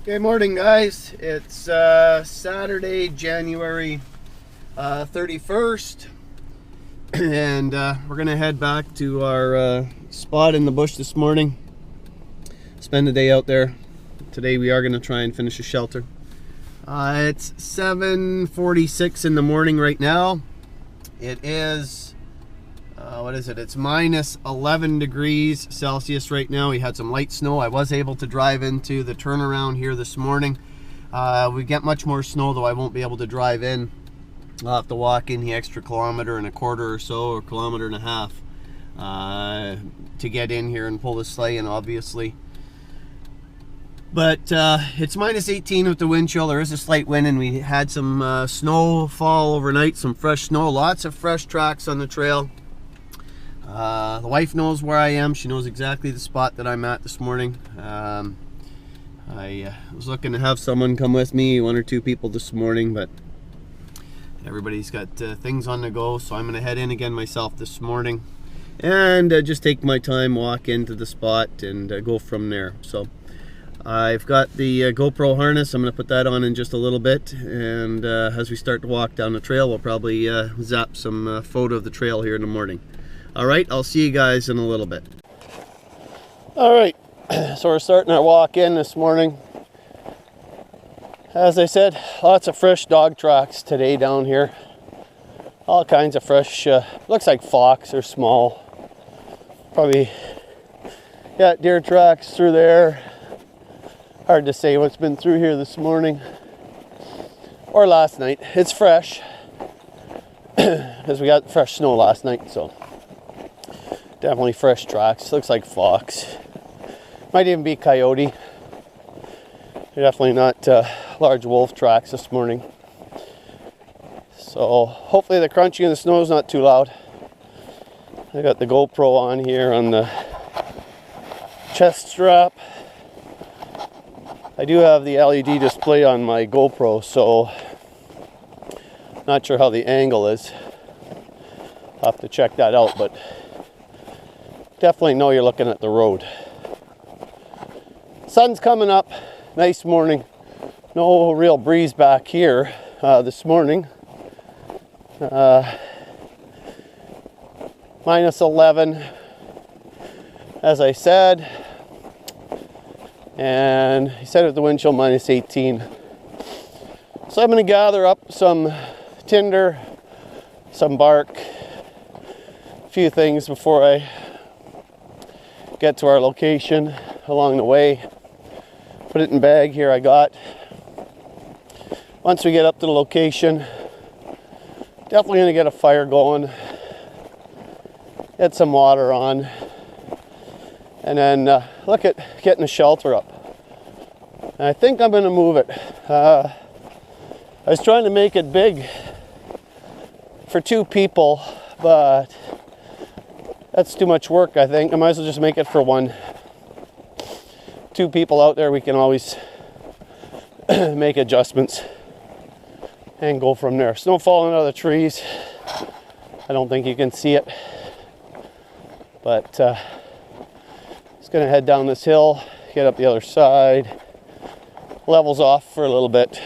Good morning, guys. It's Saturday, January 31st, and we're gonna head back to our spot in the bush this morning. Spend the day out there. Today we are gonna try and finish a shelter. It's 7:46 in the morning right now. It is what is it? It's minus 11 degrees Celsius right now. We had some light snow. I was able to drive into the turnaround here this morning. We get much more snow, though I won't be able to drive in. I'll have to walk in the extra kilometer and a quarter or so, or kilometer and a half, to get in here and pull the sleigh in, obviously. But it's minus 18 with the wind chill. There is a slight wind, and we had some snow fall overnight, some fresh snow, lots of fresh tracks on the trail. The wife knows where I am. She knows exactly the spot that I'm at this morning. I was looking to have someone come with me, one or two people this morning, but everybody's got things on the go, so I'm going to head in again myself this morning and just take my time, walk into the spot, and go from there. So I've got the GoPro harness. I'm going to put that on in just a little bit, and as we start to walk down the trail, we'll probably zap some photo of the trail here in the morning. All right, I'll see you guys in a little bit. All right, so we're starting our walk in this morning. As I said, lots of fresh dog tracks today down here. All kinds of fresh, looks like fox or small. Probably, yeah, deer tracks through there. Hard to say what's been through here this morning or last night. It's fresh because we got fresh snow last night, so definitely fresh tracks. Looks like fox. Might even be coyote. They're definitely not large wolf tracks this morning. So hopefully the crunching of the snow is not too loud. I got the GoPro on here on the chest strap. I do have the LED display on my GoPro, so not sure how the angle is. I'll have to check that out, but definitely know you're looking at the road. Sun's coming up. Nice morning. No real breeze back here this morning. Minus 11, as I said. And he said with the wind chill minus 18. So I'm going to gather up some tinder, some bark, a few things before I get to our location along the way. Put it in bag here I got. Once we get up to the location, definitely going to get a fire going, get some water on, and then look at getting a shelter up. And I think I'm going to move it. I was trying to make it big for 2 people, but that's too much work, I think. I might as well just make it for 1. 2 people out there, we can always make adjustments and go from there. Snow falling out of the trees. I don't think you can see it, but just gonna head down this hill, get up the other side, levels off for a little bit,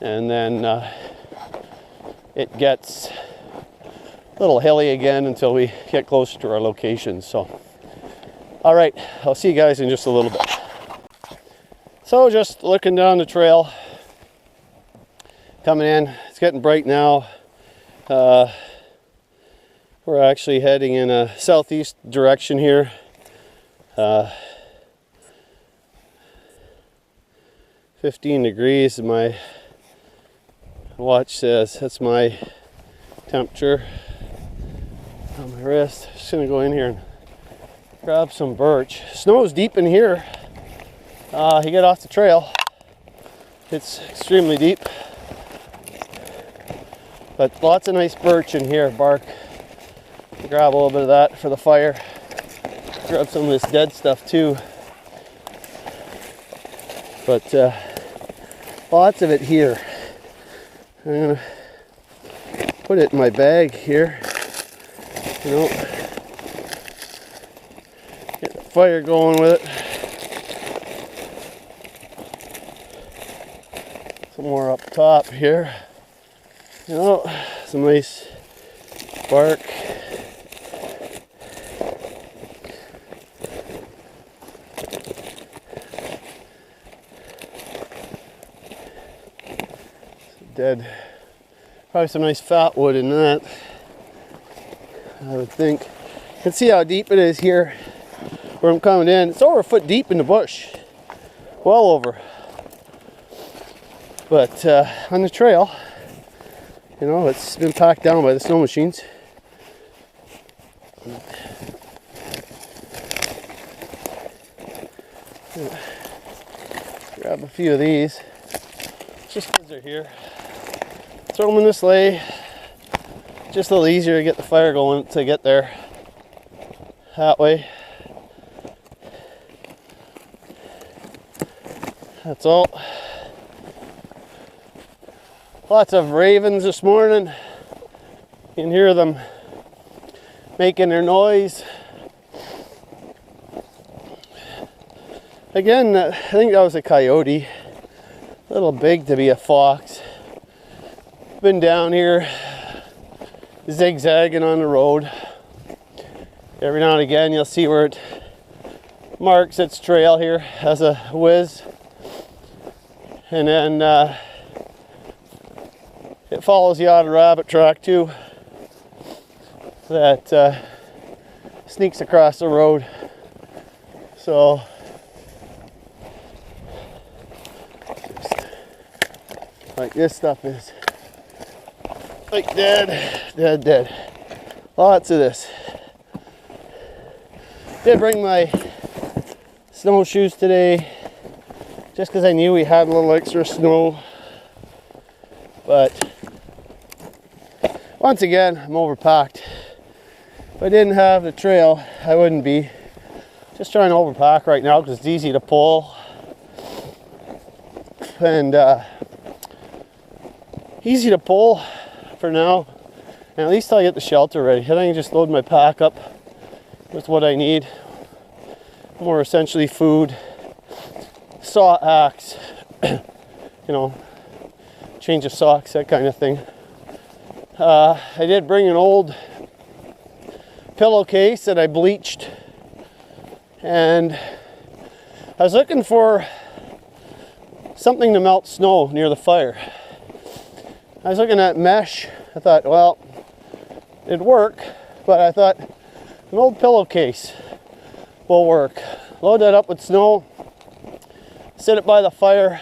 and then it gets a little hilly again until we get closer to our location. So all right, I'll see you guys in just a little bit. So just looking down the trail, coming in. It's getting bright now. We're actually heading in a southeast direction here. 15 degrees, my watch says. That's my temperature on my wrist. Just gonna go in here and grab some birch. Snow is deep in here. You get off the trail, it's extremely deep, but lots of nice birch in here, bark. Grab a little bit of that for the fire. Grab some of this dead stuff too, but lots of it here. I'm gonna put it in my bag here, you know, get the fire going with it. Some more up top here. You know, some nice bark. Dead. Probably some nice fat wood in that, I would think. You can see how deep it is here where I'm coming in. It's over a foot deep in the bush. Well over. But on the trail, you know, it's been packed down by the snow machines. Grab a few of these just because they're here. Throw them in the sleigh. Just a little easier to get the fire going to get there that way. That's all. Lots of ravens this morning. You can hear them making their noise. Again, I think that was a coyote. A little big to be a fox. Been down here zigzagging on the road. Every now and again you'll see where it marks its trail here as a whiz. And then it follows the odd rabbit track too that sneaks across the road. So like this stuff is like dead. Lots of this. Did bring my snowshoes today just because I knew we had a little extra snow. But once again, I'm overpacked. If I didn't have the trail, I wouldn't be. Just trying to overpack right now because it's easy to pull. And easy to pull for now. And at least till I get the shelter ready. I think I can just load my pack up with what I need. More essentially food, saw axe, you know, change of socks, that kind of thing. I did bring an old pillowcase that I bleached, and I was looking for something to melt snow near the fire. I was looking at mesh. I thought, well, it'd work, but I thought an old pillowcase will work. Load that up with snow, sit it by the fire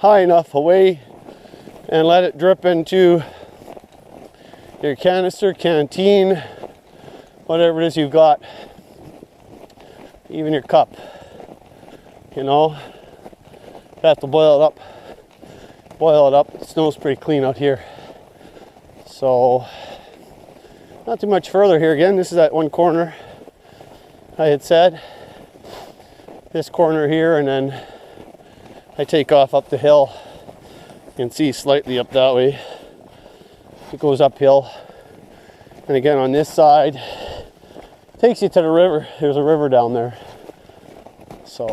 high enough away, and let it drip into your canister, canteen, whatever it is you've got, even your cup. You know, you have to boil it up. The snow's pretty clean out here. So, not too much further here again. This is that one corner I had said. This corner here, and then I take off up the hill. You can see slightly up that way. It goes uphill. And again on this side, takes you to the river. There's a river down there. So,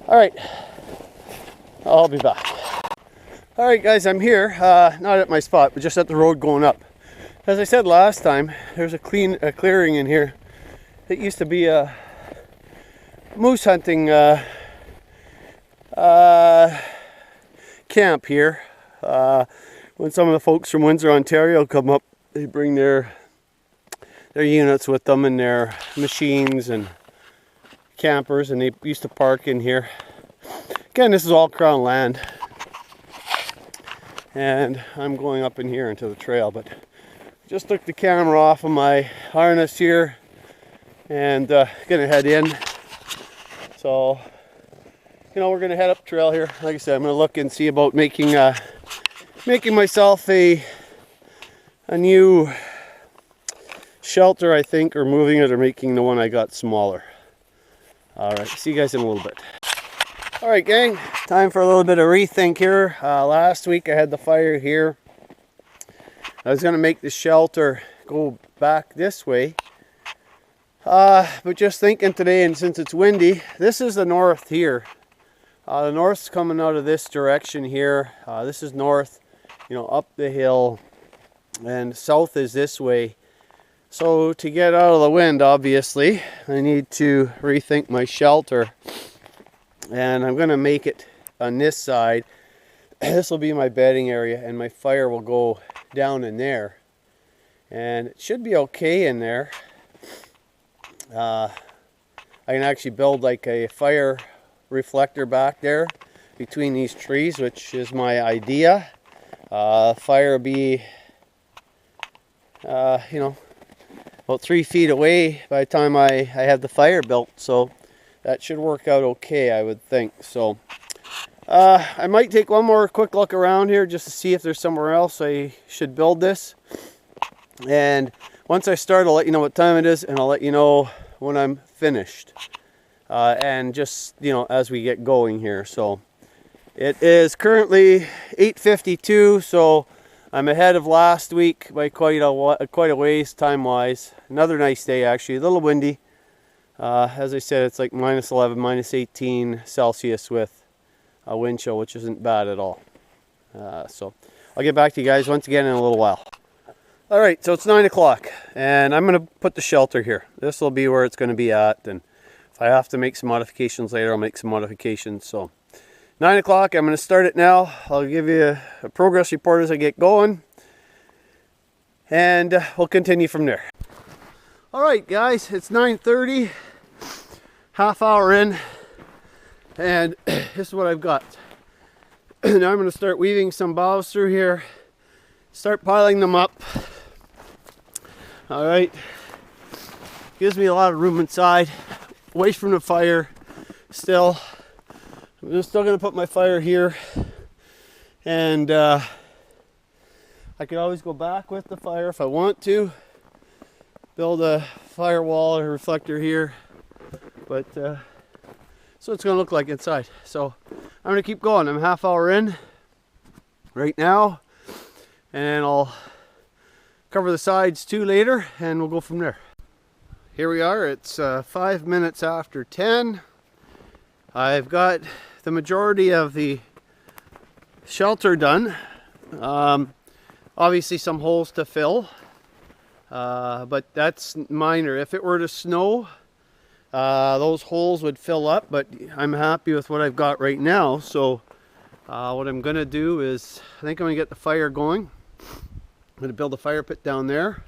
all right, I'll be back. All right, guys, I'm here, not at my spot, but just at the road going up. As I said last time, there's a clearing in here. It used to be a moose hunting camp here. When some of the folks from Windsor, Ontario come up, they bring their units with them and their machines and campers, and they used to park in here. Again, this is all Crown land. And I'm going up in here into the trail, but just took the camera off of my harness here and gonna head in. So, you know, we're gonna head up trail here. Like I said, I'm gonna look and see about making myself a new shelter, I think, or moving it, or making the one I got smaller. All right, see you guys in a little bit. All right, gang, time for a little bit of rethink here. Last week I had the fire here. I was gonna make the shelter go back this way. But just thinking today, and since it's windy, this is the north here The north's coming out of this direction here. This is north, you know, up the hill, and south is this way. So to get out of the wind, obviously, I need to rethink my shelter, and I'm going to make it on this side. This will be my bedding area, and my fire will go down in there, and it should be okay in there. I can actually build like a fire reflector back there between these trees, which is my idea. Fire will be you know, about 3 feet away by the time I have the fire built, so that should work out okay, I would think. So I might take one more quick look around here just to see if there's somewhere else I should build this, and once I start, I'll let you know what time it is, and I'll let you know when I'm finished, and just, you know, as we get going here. So it is currently 8:52, so I'm ahead of last week by quite a ways time-wise. Another nice day, actually. A little windy. As I said, it's like -11, -18 Celsius with a wind chill, which isn't bad at all. So I'll get back to you guys once again in a little while. All right, so it's 9 o'clock, and I'm going to put the shelter here. This will be where it's going to be at, and if I have to make some modifications later, I'll make some modifications. So 9 o'clock, I'm going to start it now. I'll give you a progress report as I get going, and we'll continue from there. All right, guys, it's 9:30, half hour in, and this is what I've got. Now I'm going to start weaving some boughs through here, start piling them up. All right, gives me a lot of room inside, away from the fire. Still, I'm still going to put my fire here, and I could always go back with the fire if I want to, build a firewall or reflector here, but so it's going to look like inside. So I'm going to keep going. I'm half hour in right now, and I'll cover the sides too later, and we'll go from there. Here we are. It's 5 minutes after 10. I've got the majority of the shelter done. Obviously some holes to fill, but that's minor. If it were to snow, those holes would fill up, but I'm happy with what I've got right now. So what I'm going to do is, I think I'm going to get the fire going. I'm going to build a fire pit down there.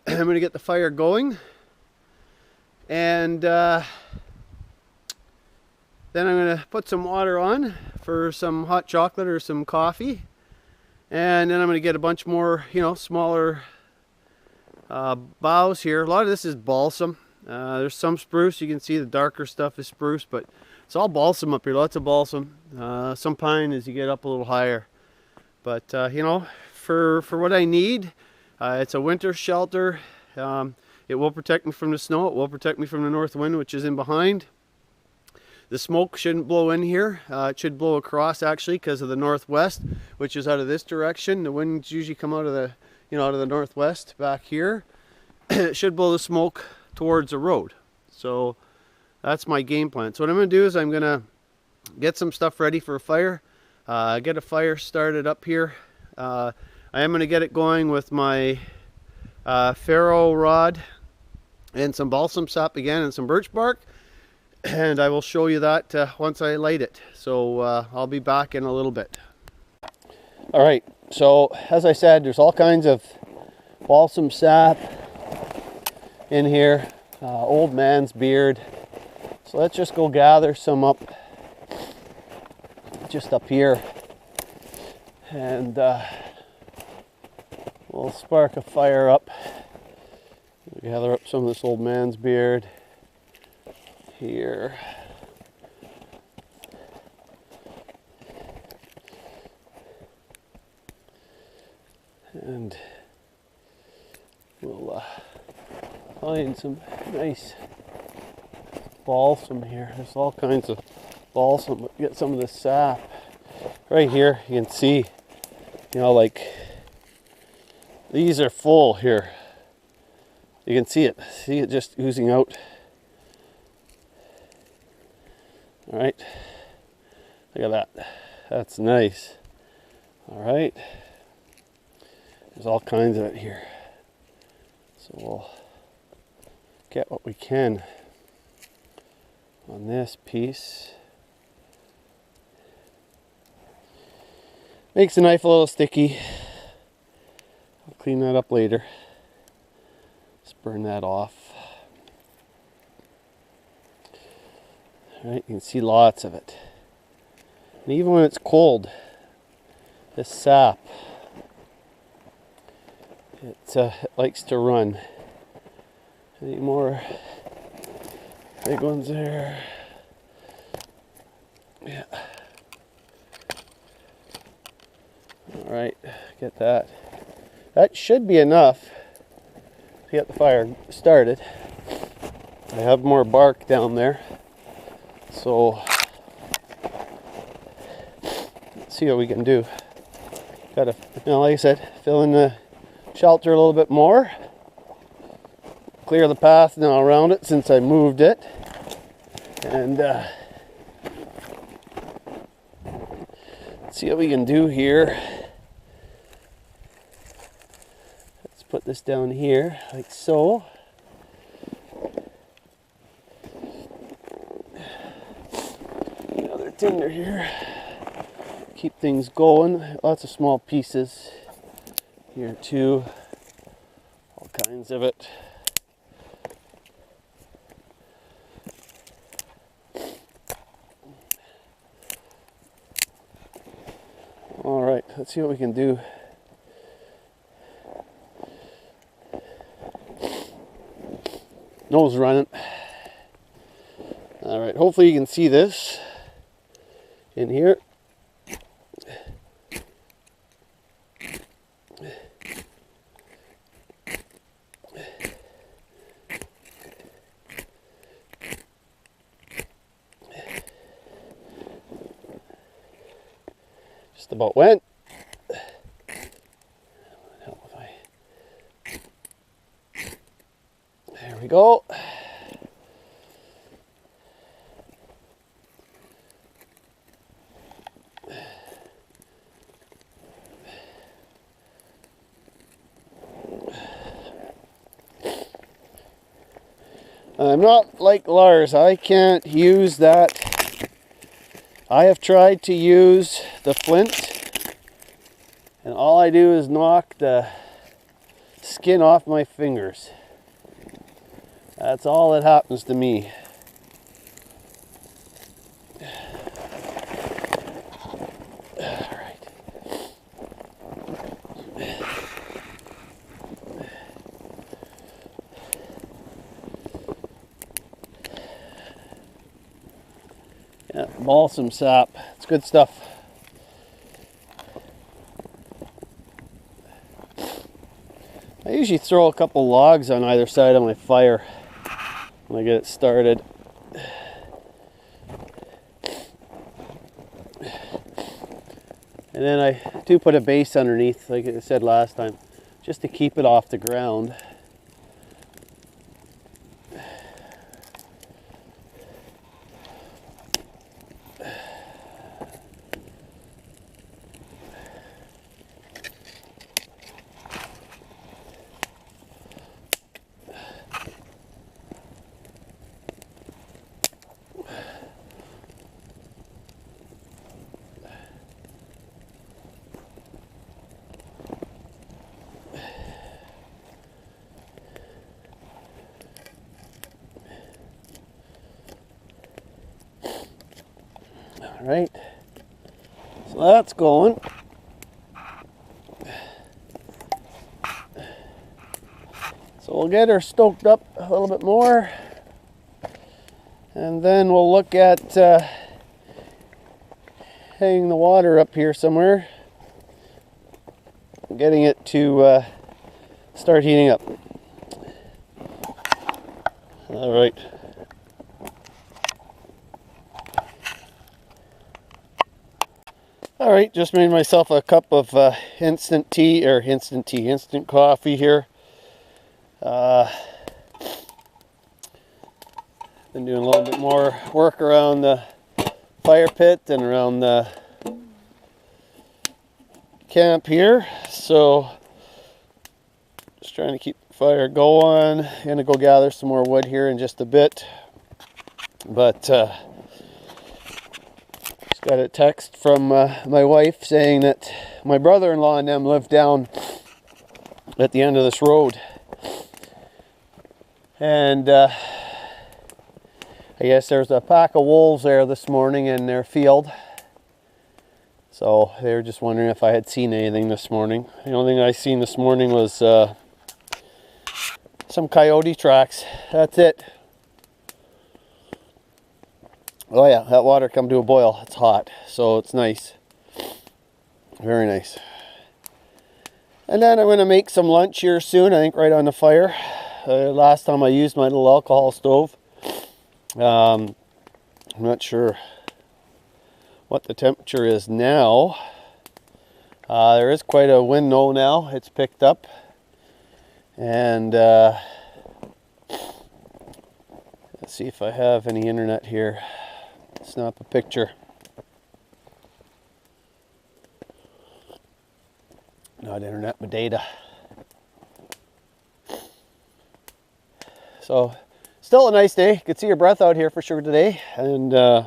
I'm going to get the fire going, and then I'm going to put some water on for some hot chocolate or some coffee, and then I'm going to get a bunch more, you know, smaller boughs here. A lot of this is balsam. There's some spruce. You can see the darker stuff is spruce, but it's all balsam up here. Lots of balsam. Some pine as you get up a little higher. But you know, for what I need, it's a winter shelter. It will protect me from the snow. It will protect me from the north wind, which is in behind. The smoke shouldn't blow in here. It should blow across, actually, because of the northwest, which is out of this direction. The winds usually come out of the, you know, out of the northwest back here. It should blow the smoke towards the road. So that's my game plan. So what I'm going to do is I'm going to get some stuff ready for a fire. Get a fire started up here. I am going to get it going with my ferro rod and some balsam sap again and some birch bark, and I will show you that once I light it. So I'll be back in a little bit. All right, so as I said, there's all kinds of balsam sap in here, old man's beard. So let's just go gather some up, just up here, and we'll spark a fire up. Gather up some of this old man's beard here. And we'll find some nice balsam here. There's all kinds of balsam, but get some of the sap. Right here you can see, you know, like these are full here. You can see it just oozing out. All right, Look at that. That's nice. All right. There's all kinds of it here. So we'll get what we can on this piece. Makes the knife a little sticky. I'll clean that up later. Just burn that off. All right, you can see lots of it. And even when it's cold, this sap, it likes to run. Any more big ones there? Yeah. All right, get that. That should be enough to get the fire started. I have more bark down there, so let's see what we can do. Gotta, like I said, fill in the shelter a little bit more. Clear the path now around it since I moved it. And let's see what we can do here. Let's put this down here like so. Another tinder here. Keep things going. Lots of small pieces here too. All kinds of it. All right, let's see what we can do. Nose running. All right, hopefully you can see this in here. Just about went. There we go. I'm not like Lars. I can't use that. I have tried to use the flint, and all I do is knock the skin off my fingers. That's all that happens to me. All right. Yeah, balsam sap. It's good stuff. I usually throw a couple logs on either side of my fire when I get it started. And then I do put a base underneath, like I said last time, just to keep it off the ground. All right, so that's going. So we'll get her stoked up a little bit more, and then we'll look at hanging the water up here somewhere, getting it to start heating up. All right. All right, just made myself a cup of instant coffee here. Been doing a little bit more work around the fire pit and around the camp here. So just trying to keep the fire going. I'm gonna go gather some more wood here in just a bit. But just got a text from my wife saying that my brother-in-law and them live down at the end of this road. And I guess there's a pack of wolves there this morning in their field. So they were just wondering if I had seen anything this morning. The only thing I seen this morning was some coyote tracks. That's it. Oh yeah, that water come to a boil. It's hot, so it's nice. Very nice. And then I'm going to make some lunch here soon, I think right on the fire. Last time I used my little alcohol stove. I'm not sure what the temperature is now. There is quite a wind now. It's picked up. And let's see if I have any internet here. Snap a picture. Not internet, but data. So, still a nice day. You can see your breath out here for sure today. And, you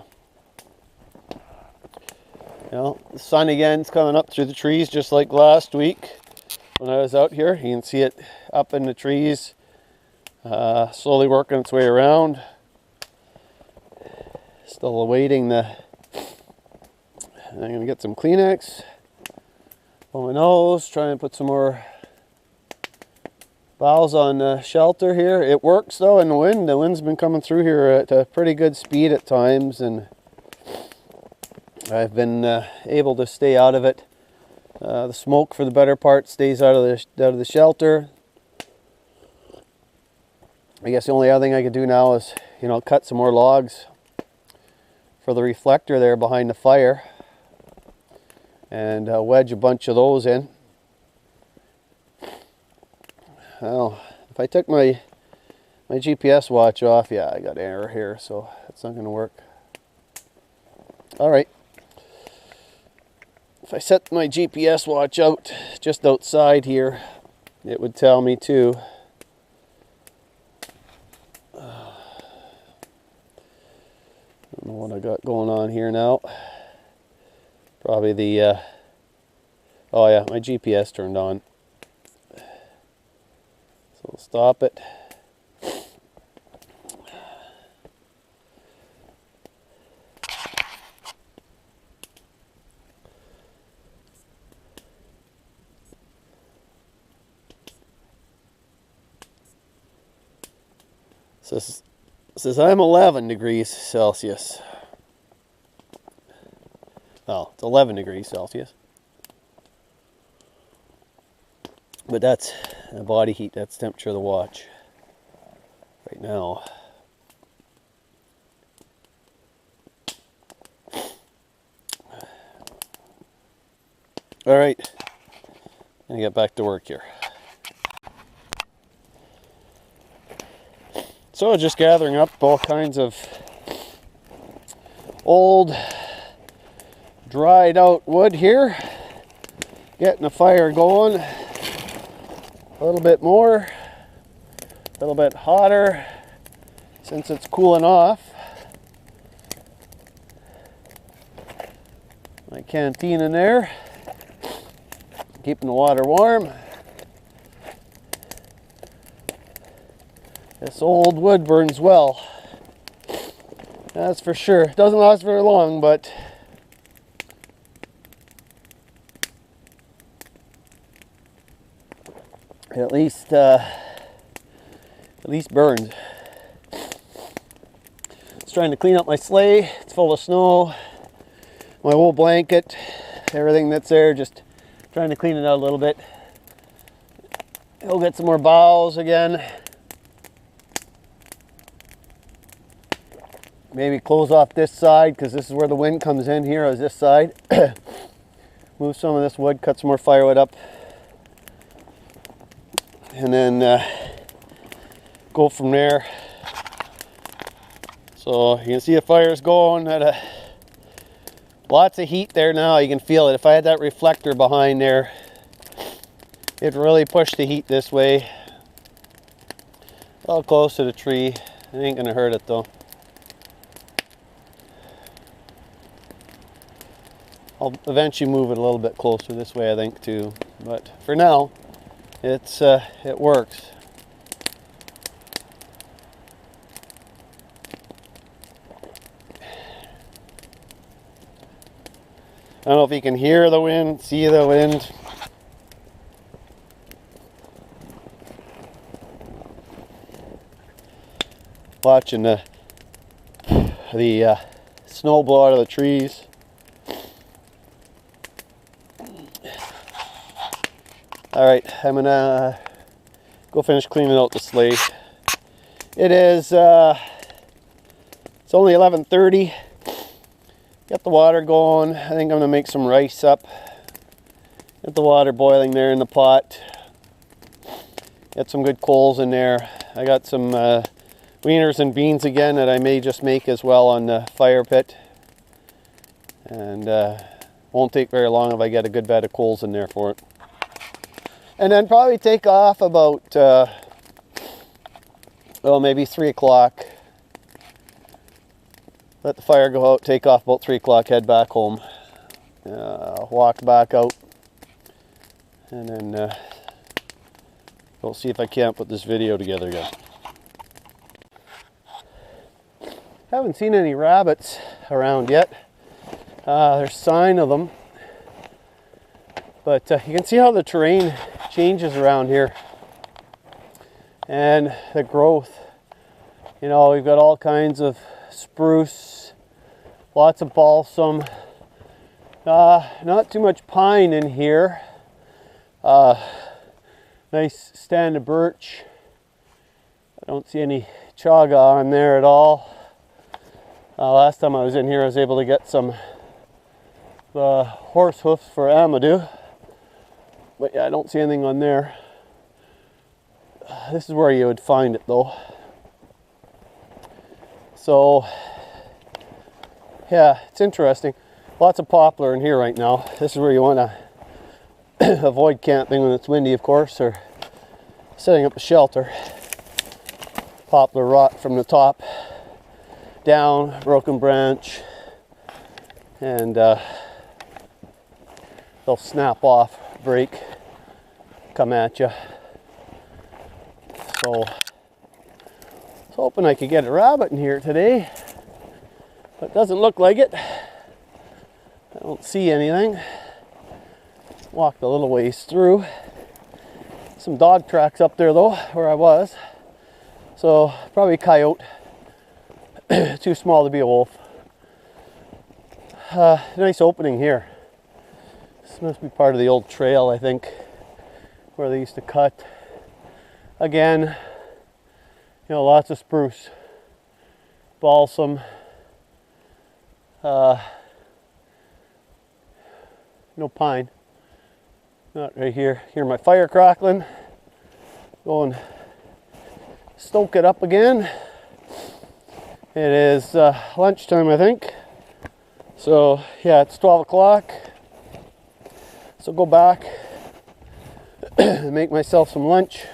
know, the sun again is coming up through the trees just like last week when I was out here. You can see it up in the trees, slowly working its way around. Still awaiting the... I'm going to get some Kleenex on my nose, try and put some more boughs on the shelter here. It works though in the wind. The wind's been coming through here at a pretty good speed at times, and I've been able to stay out of it. The smoke for the better part stays out of the shelter. I guess the only other thing I could do now is, you know, cut some more logs for the reflector there behind the fire and wedge a bunch of those in. Well, if I took my GPS watch off, yeah, I got an error here, so that's not going to work. All right. If I set my GPS watch out just outside here, it would tell me too. I don't know what I got going on here now. Probably the, oh yeah, my GPS turned on. So we'll stop it. So this says I'm 11 degrees Celsius. Oh, it's 11 degrees Celsius. But that's body heat, that's temperature of the watch right now. All right, I'm gonna get back to work here. So just gathering up all kinds of old dried out wood here, getting the fire going a little bit more, a little bit hotter since it's cooling off. My canteen in there, keeping the water warm. This old wood burns well, that's for sure. It doesn't last very long, but it at least burns. Just trying to clean up my sleigh. It's full of snow. My wool blanket, everything that's there, just trying to clean it out a little bit. I'll get some more boughs again. Maybe close off this side because this is where the wind comes in here, is this side. Move some of this wood, cut some more firewood up. And then go from there. So you can see the fire's going at a Lots of heat there now, you can feel it. If I had that reflector behind there, it'd really push the heat this way. A little close to the tree. It ain't gonna hurt it though. I'll eventually move it a little bit closer this way, I think, too. But for now, it works. I don't know if you can hear the wind, see the wind. Watching the snow blow out of the trees. All right, I'm gonna go finish cleaning out the sleigh. It is it's only 11:30. Get the water going. I think I'm gonna make some rice up. Get the water boiling there in the pot. Get some good coals in there. I got some wieners and beans again that I may just make as well on the fire pit. And won't take very long if I get a good bed of coals in there for it. And then probably take off about, maybe 3 o'clock. Let the fire go out, take off about 3 o'clock, head back home. Walk back out. And then we'll see if I can't put this video together again. Haven't seen any rabbits around yet. There's sign of them. But you can see how the terrain changes around here. And the growth. You know, we've got all kinds of spruce, lots of balsam, not too much pine in here. Nice stand of birch. I don't see any chaga on there at all. Last time I was in here I was able to get some horse hoofs for Amadou, but yeah, I don't see anything on there. This is where you would find it though. So yeah, it's interesting. Lots of poplar in here right now. This is where you want to avoid camping when it's windy, of course, or setting up a shelter. Poplar rot from the top down, broken branch, and they'll snap off, break, come at you. So I was hoping I could get a rabbit in here today, but it doesn't look like it. I don't see anything. Walked a little ways through. Some dog tracks up there though, where I was. So probably a coyote. Too small to be a wolf. Nice opening here. This must be part of the old trail, I think, where they used to cut. Again, you know, lots of spruce, balsam, no pine. Not right here. Hear my fire crackling. Go and stoke it up again. It is lunchtime, I think. So yeah, it's 12 o'clock. So go back and make myself some lunch.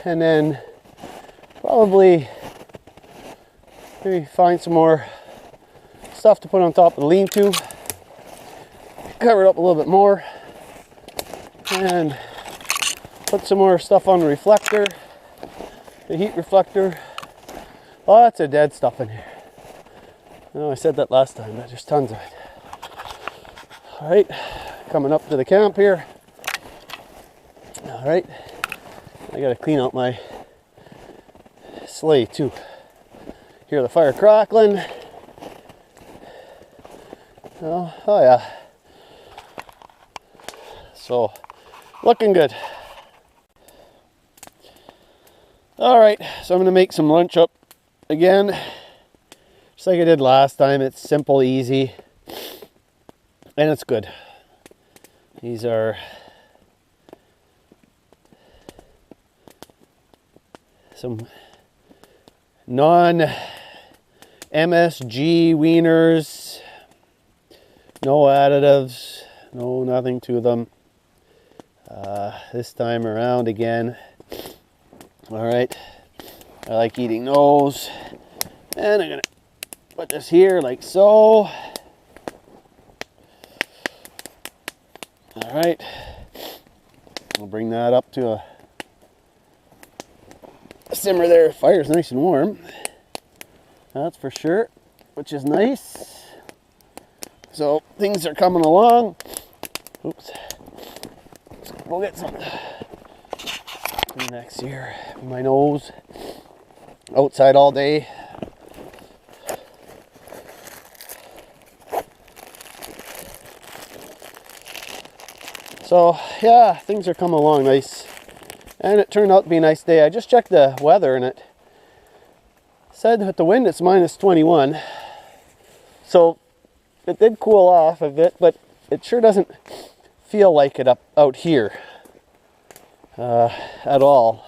And then probably maybe find some more stuff to put on top of the lean-to. Cover it up a little bit more. And put some more stuff on the reflector. The heat reflector. Lots of dead stuff in here. I know I said that last time, but there's tons of it. Alright, coming up to the camp here. Alright, I gotta clean out my sleigh too. Hear the fire crackling. Oh yeah. So, looking good. Alright, so I'm gonna make some lunch up again. Just like I did last time. It's simple, easy, and it's good. These are some non-MSG wieners. No additives, no nothing to them. This time around again. All right, I like eating those. And I'm gonna put this here like so. All right, I'll bring that up to a simmer there. Fire's nice and warm, that's for sure, which is nice. So things are coming along. Oops. We'll get some Kleenex here in my nose. Outside all day. So yeah, things are coming along nice. And it turned out to be a nice day. I just checked the weather and it said that the wind is -21. So it did cool off a bit, but it sure doesn't feel like it out here at all.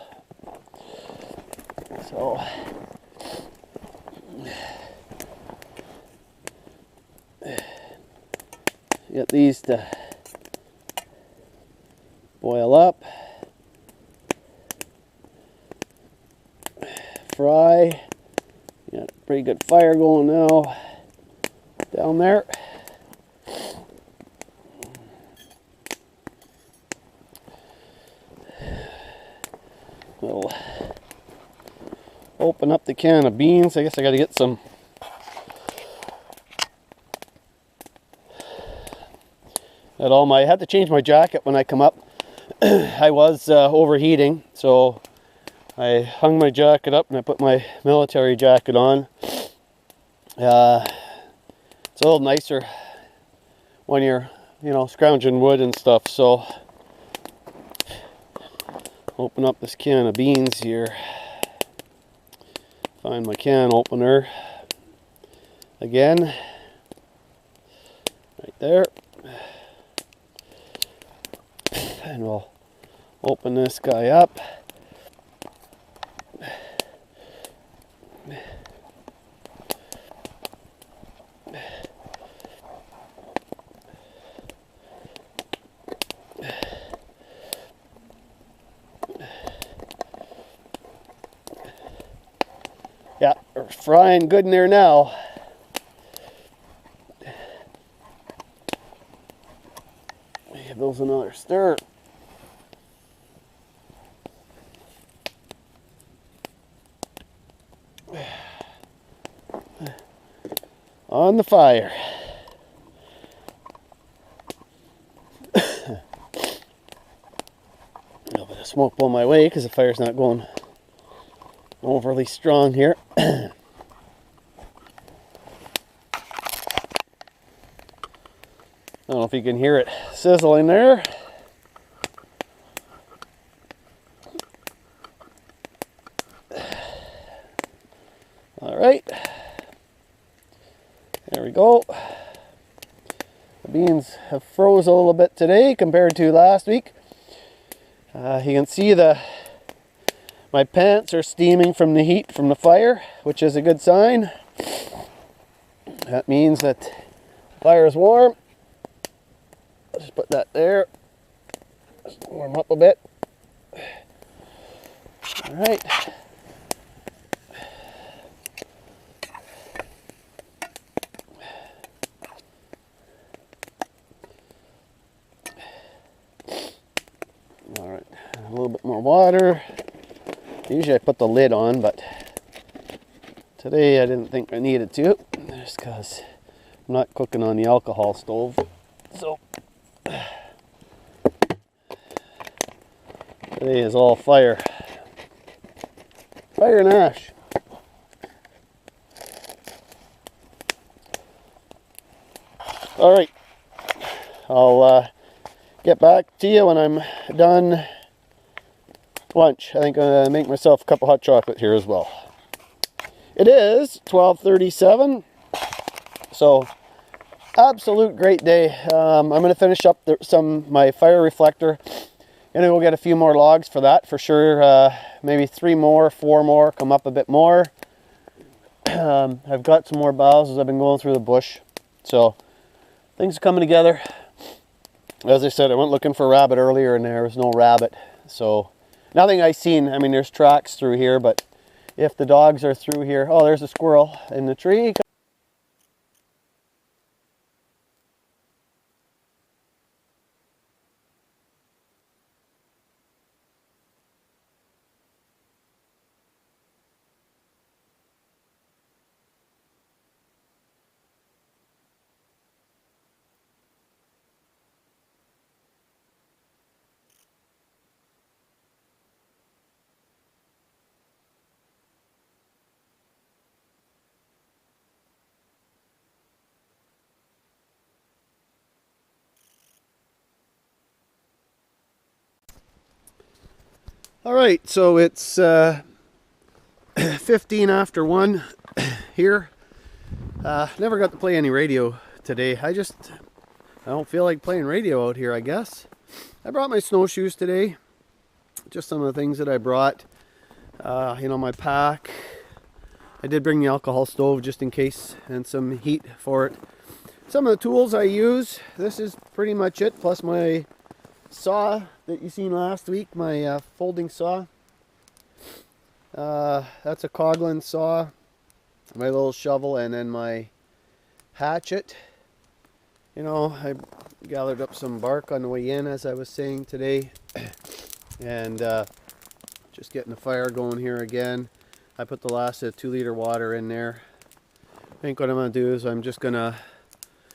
So get these to boil up, fry. Got a pretty good fire going now down there. We'll open up the can of beans. I guess I got to get some I had to change my jacket when I come up. I was overheating, so I hung my jacket up and I put my military jacket on. It's a little nicer when you're, scrounging wood and stuff. So open up this can of beans here. Find my can opener again. Right there. And we'll open this guy up. Yeah, we're frying good in there now. Give those another stir. On the fire. A little bit of smoke blow my way because the fire's not going overly strong here. I don't know if you can hear it sizzling there. All right. There we go. The beans have froze a little bit today compared to last week. You can see my pants are steaming from the heat from the fire, which is a good sign. That means that the fire is warm. I'll just put that there. Just warm up a bit. All right. All right, a little bit more water. Usually I put the lid on, but today I didn't think I needed to, just because I'm not cooking on the alcohol stove. So today is all fire and ash. All right, I'll get back to you when I'm done lunch. I think I'm going to make myself a cup of hot chocolate here as well. It is 12:37, so absolute great day. I'm going to finish up my fire reflector. Going to go get a few more logs for that for sure. Maybe 3 more, 4 more, come up a bit more. I've got some more boughs as I've been going through the bush. So things are coming together. As I said, I went looking for a rabbit earlier and there was no rabbit. So nothing I seen. I mean, there's tracks through here, but if the dogs are through here, oh, there's a squirrel in the tree. All right, so it's 15 after 1 here. Never got to play any radio today. I don't feel like playing radio out here, I guess. I brought my snowshoes today. Just some of the things that I brought. You know, my pack. I did bring the alcohol stove just in case, and some heat for it. Some of the tools I use, this is pretty much it, plus my saw that you seen last week, my folding saw. That's a Coghlan saw, my little shovel, and then my hatchet. You know, I gathered up some bark on the way in, as I was saying today, and just getting the fire going here again. I put the last 2-liter water in there. I think what I'm going to do is I'm just going to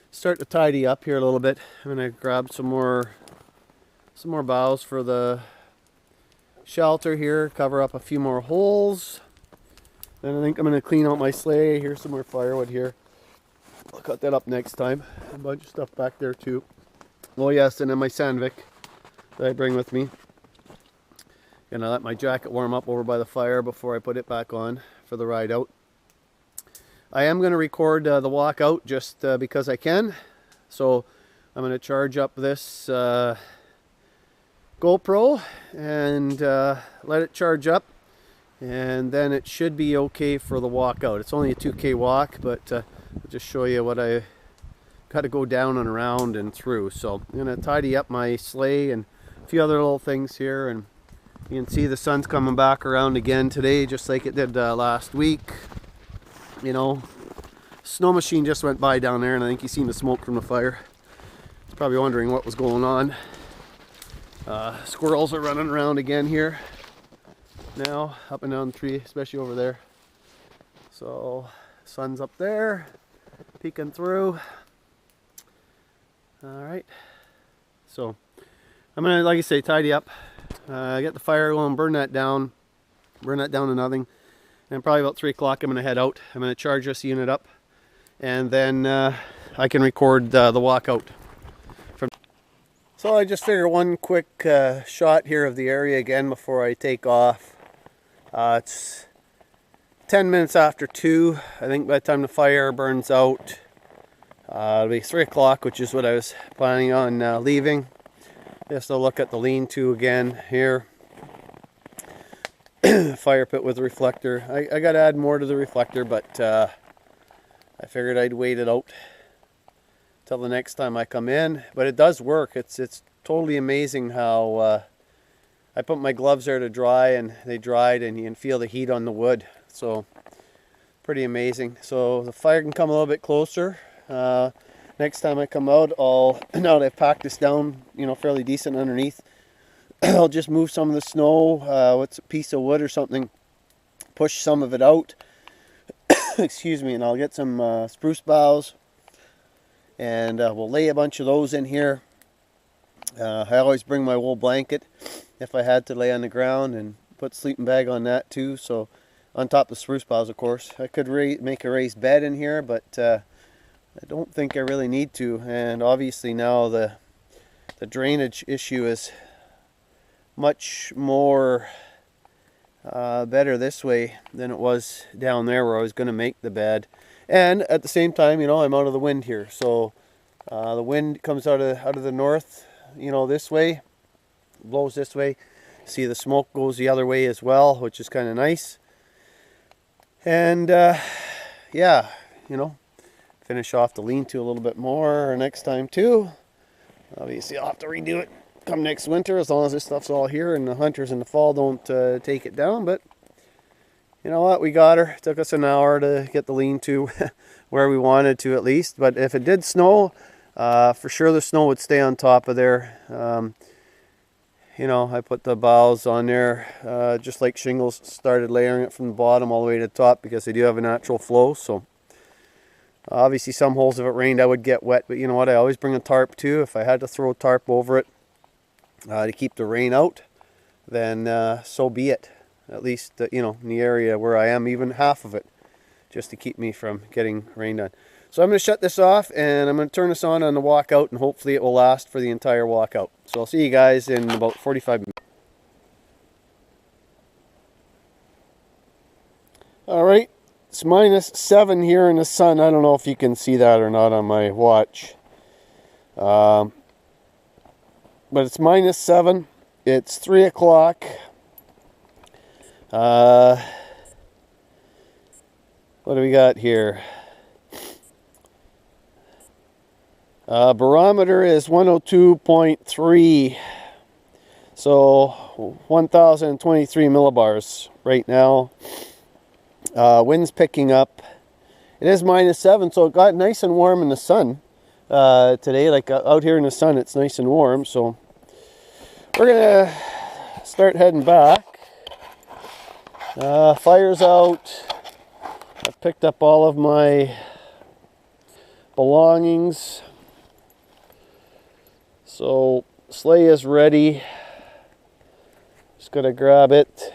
start to tidy up here a little bit. I'm going to grab some more boughs for the shelter here, cover up a few more holes. Then I think I'm going to clean out my sleigh. Here's some more firewood here. I'll cut that up next time. A bunch of stuff back there too. Oh yes, and then my Sandvik that I bring with me. Gonna let my jacket warm up over by the fire before I put it back on for the ride out. I am going to record the walk out just because I can. So I'm going to charge up this GoPro and let it charge up, and then it should be okay for the walk out. It's only a 2K walk, but I'll just show you what I got to go down and around and through. So I'm going to tidy up my sleigh and a few other little things here, and you can see the sun's coming back around again today, just like it did last week. You know, snow machine just went by down there, and I think you seen the smoke from the fire. It's probably wondering what was going on. Squirrels are running around again here now, up and down the tree, especially over there. So sun's up there, peeking through. All right, so I'm gonna, like I say, tidy up, get the fire going, burn that down to nothing, and probably about 3 o'clock I'm gonna head out. I'm gonna charge this unit up, and then I can record the walk out. So I just figure one quick shot here of the area again before I take off. It's 10 minutes after 2. I think by the time the fire burns out, it'll be 3 o'clock, which is what I was planning on leaving. Just a look at the lean-to again here. Fire pit with a reflector. I got to add more to the reflector, but I figured I'd wait it out till the next time I come in. But it does work. It's totally amazing how I put my gloves there to dry, and they dried, and you can feel the heat on the wood. So pretty amazing. So the fire can come a little bit closer. Next time I come out, now that I've packed this down, you know, fairly decent underneath, I'll just move some of the snow with a piece of wood or something, push some of it out. Excuse me, and I'll get some spruce boughs, and we'll lay a bunch of those in here. I always bring my wool blanket if I had to lay on the ground, and put sleeping bag on that too. So on top of spruce boughs, of course. I could make a raised bed in here, but I don't think I really need to. And obviously now the drainage issue is much more better this way than it was down there where I was going to make the bed. And at the same time, you know, I'm out of the wind here, so the wind comes out of the north, you know, this way, blows this way. See, the smoke goes the other way as well, which is kind of nice. And yeah, you know, finish off the lean-to a little bit more next time too. Obviously I'll have to redo it come next winter, as long as this stuff's all here and the hunters in the fall don't take it down. But you know what, we got her. It took us an hour to get the lean-to where we wanted to, at least. But if it did snow, for sure the snow would stay on top of there. You know, I put the boughs on there just like shingles, started layering it from the bottom all the way to the top, because they do have a natural flow. So obviously some holes, if it rained, I would get wet, but you know what, I always bring a tarp too. If I had to throw a tarp over it to keep the rain out, then so be it. At least you know, in the area where I am, even half of it, just to keep me from getting rained on. So I'm going to shut this off, and I'm going to turn this on the walk out, and hopefully it will last for the entire walk out. So I'll see you guys in about 45 minutes. Alright, it's -7 here in the sun. I don't know if you can see that or not on my watch. But it's -7. It's 3 o'clock. What do we got here? Barometer is 102.3. So 1023 millibars right now. Wind's picking up. It is -7, so it got nice and warm in the sun today. Like out here in the sun, it's nice and warm. So we're gonna start heading back. Fire's out. I've picked up all of my belongings. So sleigh is ready. Just gonna grab it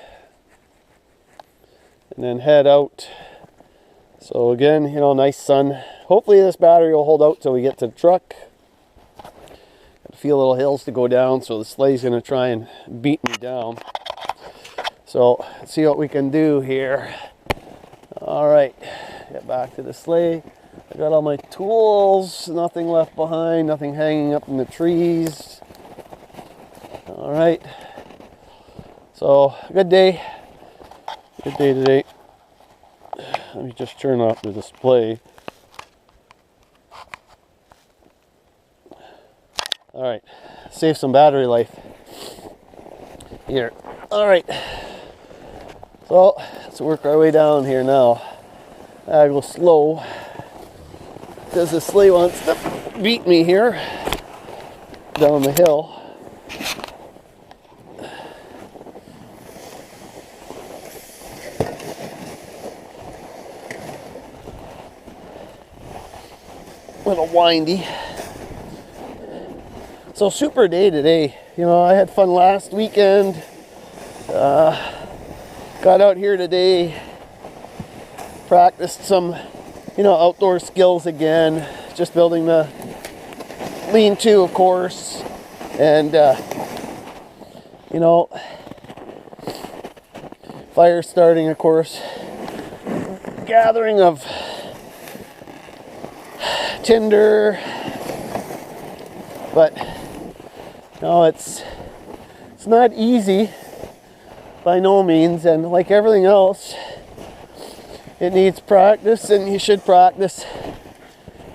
and then head out. So again, you know, nice sun. Hopefully this battery will hold out till we get to the truck. Got a few little hills to go down, so the sleigh's gonna try and beat me down. So let's see what we can do here. All right, get back to the sleigh. I got all my tools, nothing left behind, nothing hanging up in the trees. All right, so good day today. Let me just turn off the display. All right, save some battery life here. All right, so let's work our way down here now. I go slow because the sleigh wants to beat me here down the hill. A little windy. So super day today. You know, I had fun last weekend. Got out here today, practiced some, you know, outdoor skills again. Just building the lean-to, of course, and you know, fire starting, of course. Gathering of tinder, but no, it's not easy by no means, and like everything else, it needs practice, and you should practice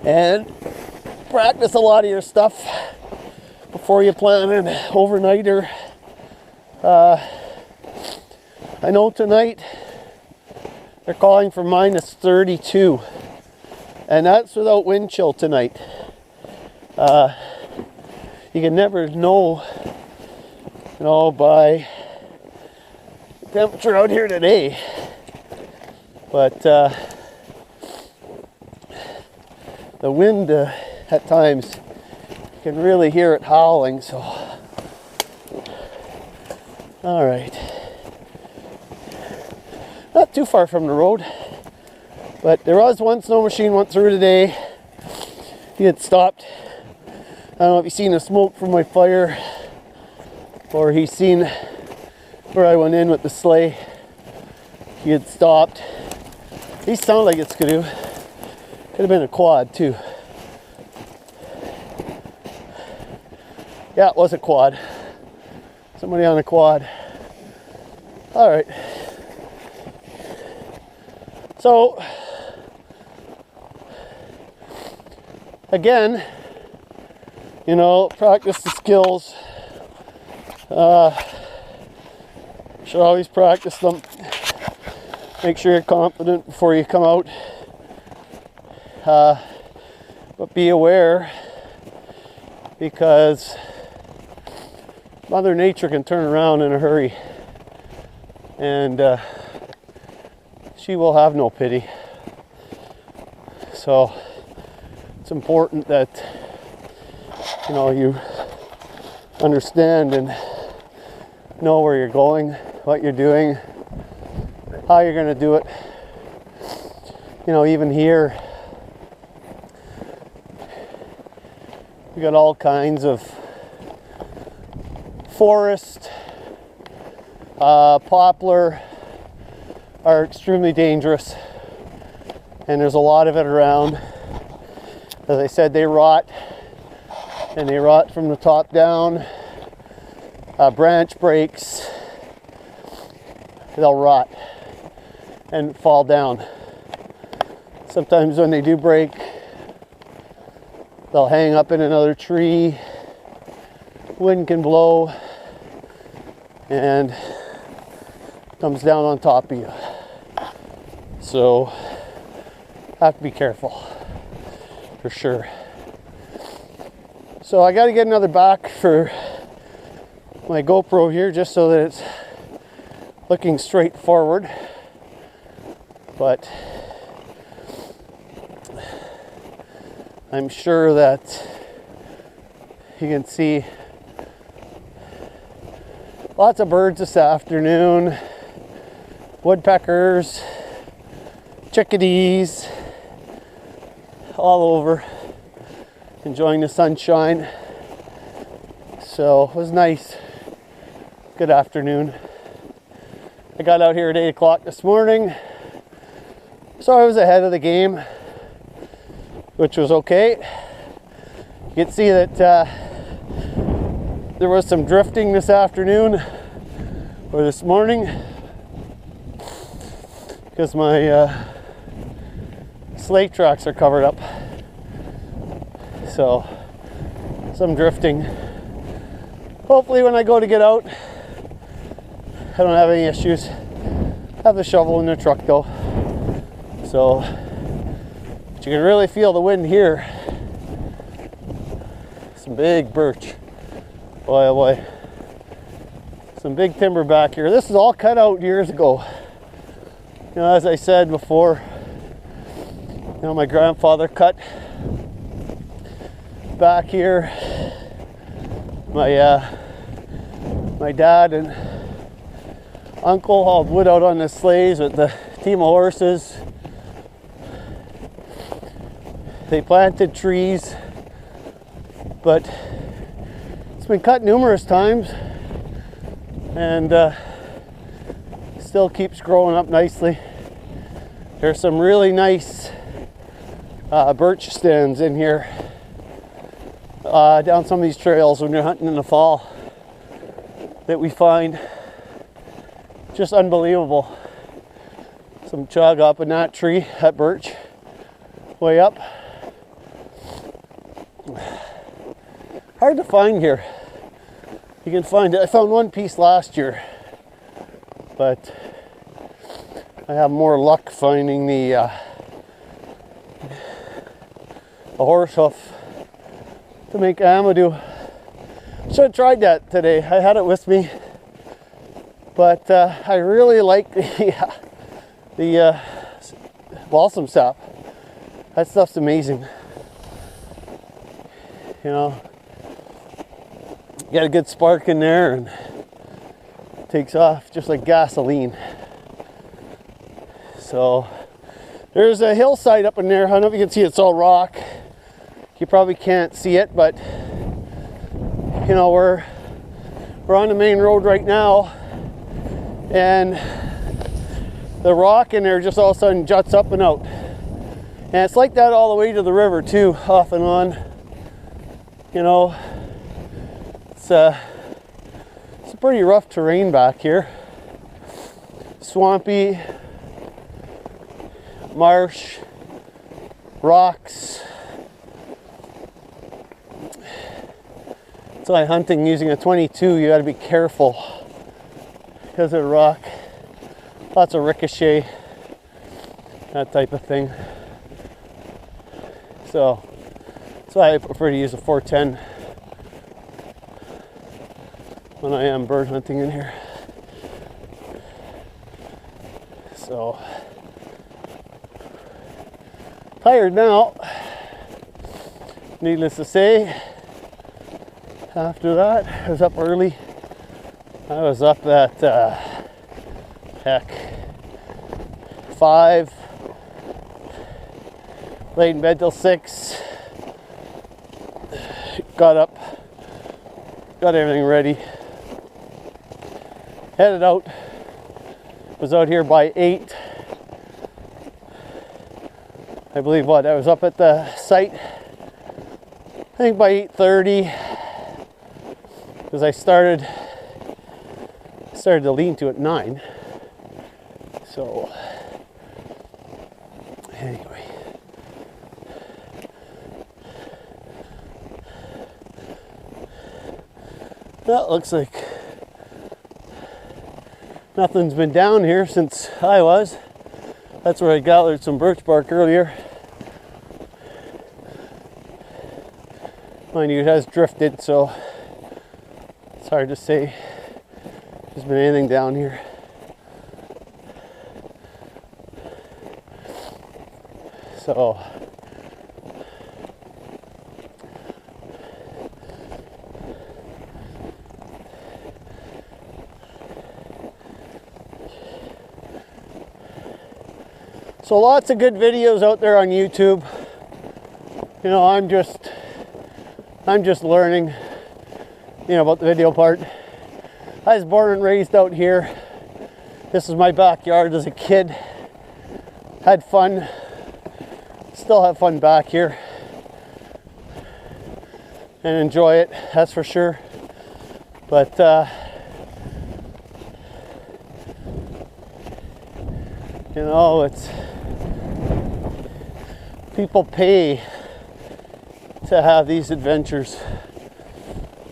and practice a lot of your stuff before you plan an overnighter. I know tonight they're calling for -32. And that's without wind chill tonight. You can never know, you know, by the temperature out here today. But the wind at times, you can really hear it howling. So, all right. Not too far from the road. But there was one snow machine went through today. He had stopped. I don't know if you've seen the smoke from my fire, or he's seen where I went in with the sleigh. He had stopped. These sound like it's Skidoo. Could have been a quad too. Yeah, it was a quad. Somebody on a quad. All right. again, you know, practice the skills. Should always practice them. Make sure you're confident before you come out. But be aware, because Mother Nature can turn around in a hurry, and she will have no pity. So it's important that, you know, you understand and know where you're going, what you're doing, how you're going to do it. You know, even here, we got all kinds of forest. Poplar are extremely dangerous, and there's a lot of it around. As I said, they rot, and they rot from the top down. Branch breaks, they'll rot and fall down. Sometimes when they do break, they'll hang up in another tree. Wind can blow and comes down on top of you. So have to be careful for sure. So I got to get another back for my GoPro here, just so that it's looking straight forward. But I'm sure that you can see lots of birds this afternoon, woodpeckers, chickadees, all over, enjoying the sunshine. So it was nice. Good afternoon. I got out here at 8 o'clock this morning, so I was ahead of the game, which was okay. You can see that there was some drifting this afternoon or this morning, because my slate tracks are covered up. So some drifting. Hopefully when I go to get out, I don't have any issues. I have the shovel in the truck though. So, but you can really feel the wind here. Some big birch. Boy, oh boy. Some big timber back here. This is all cut out years ago. You know, as I said before, you know, my grandfather cut back here. My dad and uncle hauled wood out on the sleighs with the team of horses. They planted trees, but it's been cut numerous times, and still keeps growing up nicely. There's some really nice birch stands in here down some of these trails when you're hunting in the fall that we find. Just unbelievable. Some chug up in that tree, that birch, way up. Hard to find here. You can find it. I found one piece last year, but I have more luck finding the horse hoof to make amadou. Should have tried that today. I had it with me, but I really like the balsam sap. That stuff's amazing. You know, get a good spark in there and it takes off just like gasoline. So there's a hillside up in there. I don't know if you can see, it's all rock. You probably can't see it, but you know, we're on the main road right now, and the rock in there just all of a sudden juts up and out. And it's like that all the way to the river too, off and on. You know, it's a pretty rough terrain back here. Swampy, marsh, rocks, That's why hunting using a 22, you got to be careful because of rock. Lots of ricochet, that type of thing. So that's why I prefer to use a 410 when I am bird hunting in here. So tired now, needless to say. After that, I was up early. I was up at 5, laid in bed till 6, got up, got everything ready, headed out, was out here by 8. I believe I was up at the site, I think by 8:30, because I started to lean to at 9. So anyway, that looks like nothing's been down here since I was. That's where I gathered some birch bark earlier. Mind you, it has drifted, so it's hard to say if there's been anything down here. So lots of good videos out there on YouTube. You know, I'm just learning, you know, about the video part. I was born and raised out here. This is my backyard as a kid. Had fun. Still have fun back here. And enjoy it, that's for sure. But you know, it's people pay to have these adventures,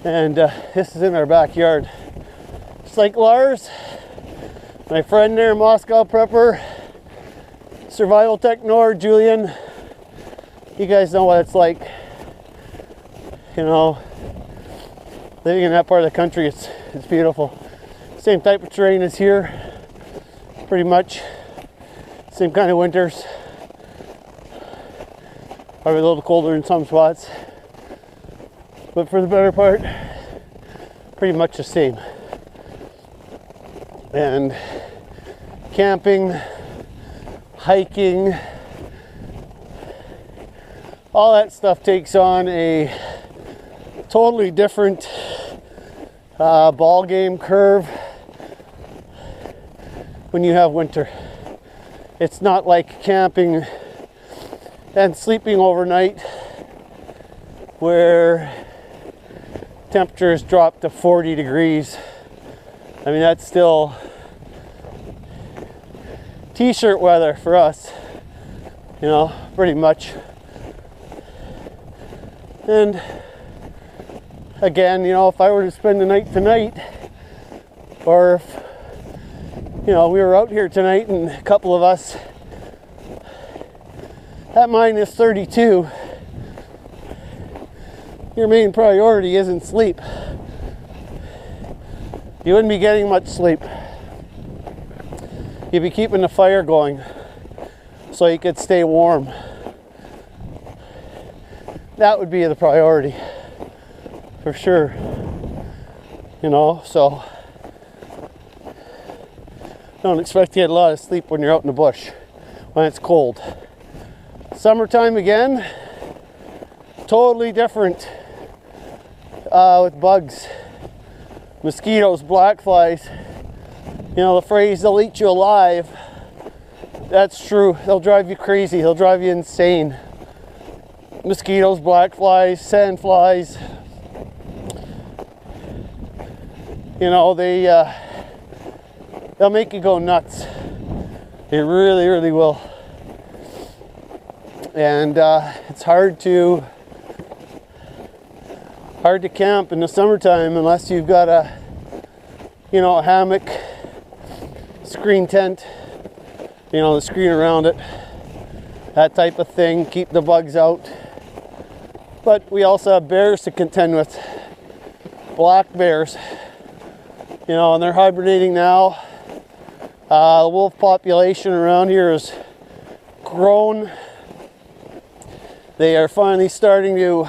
and this is in our backyard. It's like Lars, my friend there, Moscow Prepper, Survival Technor, Julian. You guys know what it's like. You know, living in that part of the country, it's beautiful. Same type of terrain as here, pretty much. Same kind of winters. Probably a little colder in some spots, but for the better part, pretty much the same. And camping, hiking, all that stuff takes on a totally different ball game curve when you have winter. It's not like camping and sleeping overnight where temperatures drop to 40 degrees. I mean, that's still t-shirt weather for us, you know, pretty much. And again, you know, if I were to spend the night tonight, or if, you know, we were out here tonight and a couple of us at minus 32, your main priority isn't sleep. You wouldn't be getting much sleep. You'd be keeping the fire going so you could stay warm. That would be the priority, for sure. You know, so don't expect to get a lot of sleep when you're out in the bush when it's cold. Summertime again, totally different with bugs, mosquitoes, black flies. You know, the phrase, they'll eat you alive, that's true. They'll drive you crazy, they'll drive you insane. Mosquitoes, black flies, sand flies, you know, they'll make you go nuts. They really, really will. And it's hard to hard to camp in the summertime unless you've got a, a hammock, screen tent, the screen around it, that type of thing, keep the bugs out. But we also have bears to contend with, black bears, and they're hibernating now. The wolf population around here has grown. They are finally starting to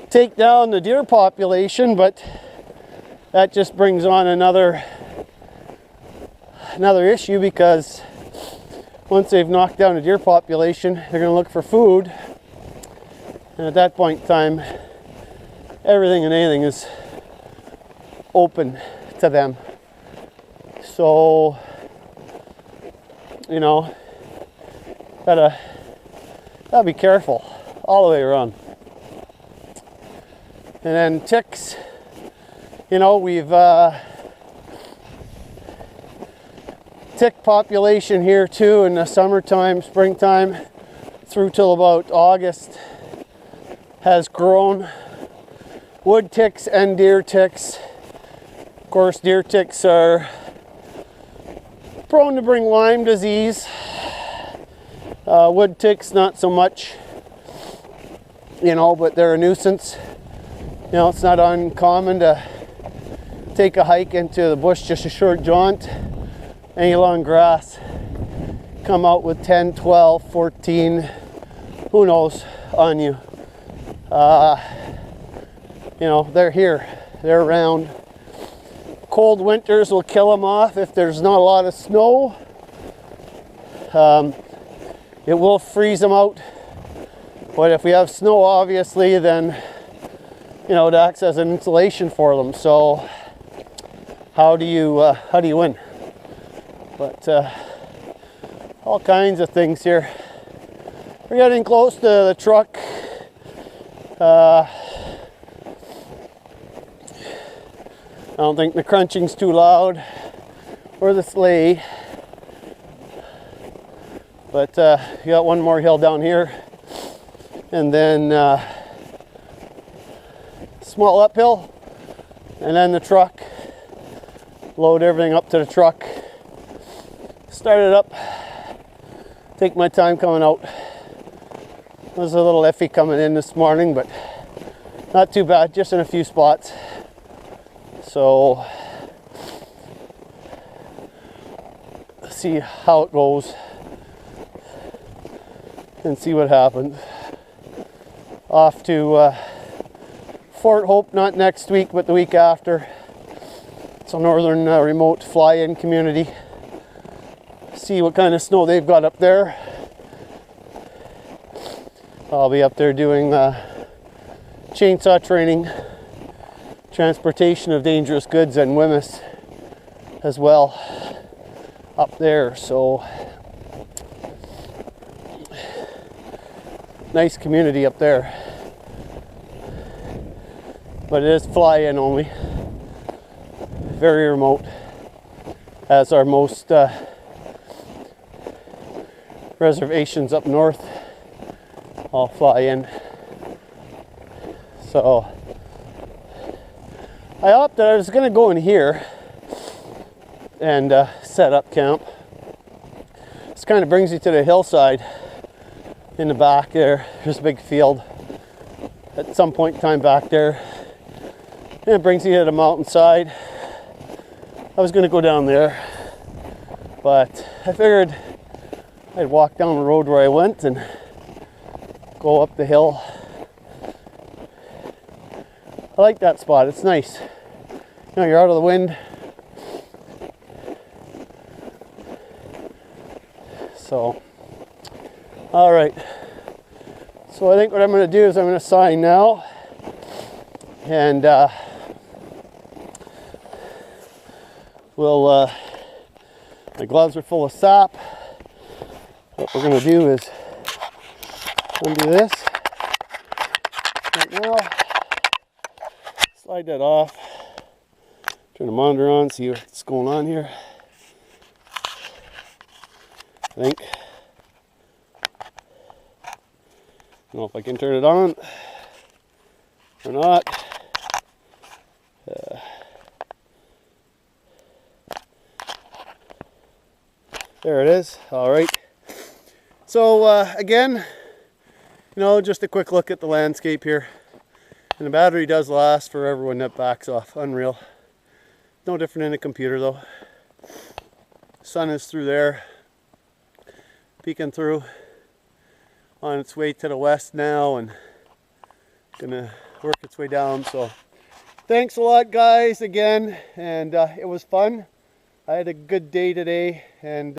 take down the deer population, but that just brings on another issue, because once they've knocked down the deer population, they're going to look for food, and at that point in time, everything and anything is open to them. So, gotta be careful all the way around. And then ticks, we've tick population here too in the summertime, springtime, through till about August has grown. Wood ticks and deer ticks. Of course, deer ticks are prone to bring Lyme disease. Wood ticks not so much, but they're a nuisance. It's not uncommon to take a hike into the bush, just a short jaunt, any long grass, come out with 10, 12, 14, who knows, on you. They're here, they're around. Cold winters will kill them off if there's not a lot of snow. It will freeze them out, but if we have snow, obviously, then it acts as an insulation for them. So how do you win? But all kinds of things here. We're getting close to the truck. I don't think the crunching's too loud, or the sleigh. But you got one more hill down here, and then small uphill, and then the truck. Load everything up to the truck. Start it up. Take my time coming out. It was a little iffy coming in this morning, but not too bad, just in a few spots. So, let's see how it goes and see what happens. Off to Fort Hope, not next week, but the week after. It's a northern remote fly-in community. See what kind of snow they've got up there. I'll be up there doing chainsaw training, transportation of dangerous goods, and WHMIS as well up there. So nice community up there, but it is fly-in only, very remote, as are most reservations up north, all fly in. So I opted, I was going to go in here and set up camp. This kind of brings you to the hillside in the back there. There's a big field at some point in time back there, and it brings you to the mountainside. I was going to go down there, but I figured I'd walk down the road where I went and go up the hill. I like that spot, it's nice. You're out of the wind. So, all right. So I think what I'm going to do is I'm going to sign now, and we'll. My gloves are full of sap. What we're going to do is undo this right now. Slide that off. Turn the monitor on, see what's going on here. I think. I don't know if I can turn it on. or not. There it is. All right. So again, you know, just a quick look at the landscape here. And the battery does last forever when that backs off. Unreal. No different in a computer though. Sun is through there, peeking through, on its way to the west now, and gonna work its way down. So thanks a lot, guys, again, and it was fun. I had a good day today, and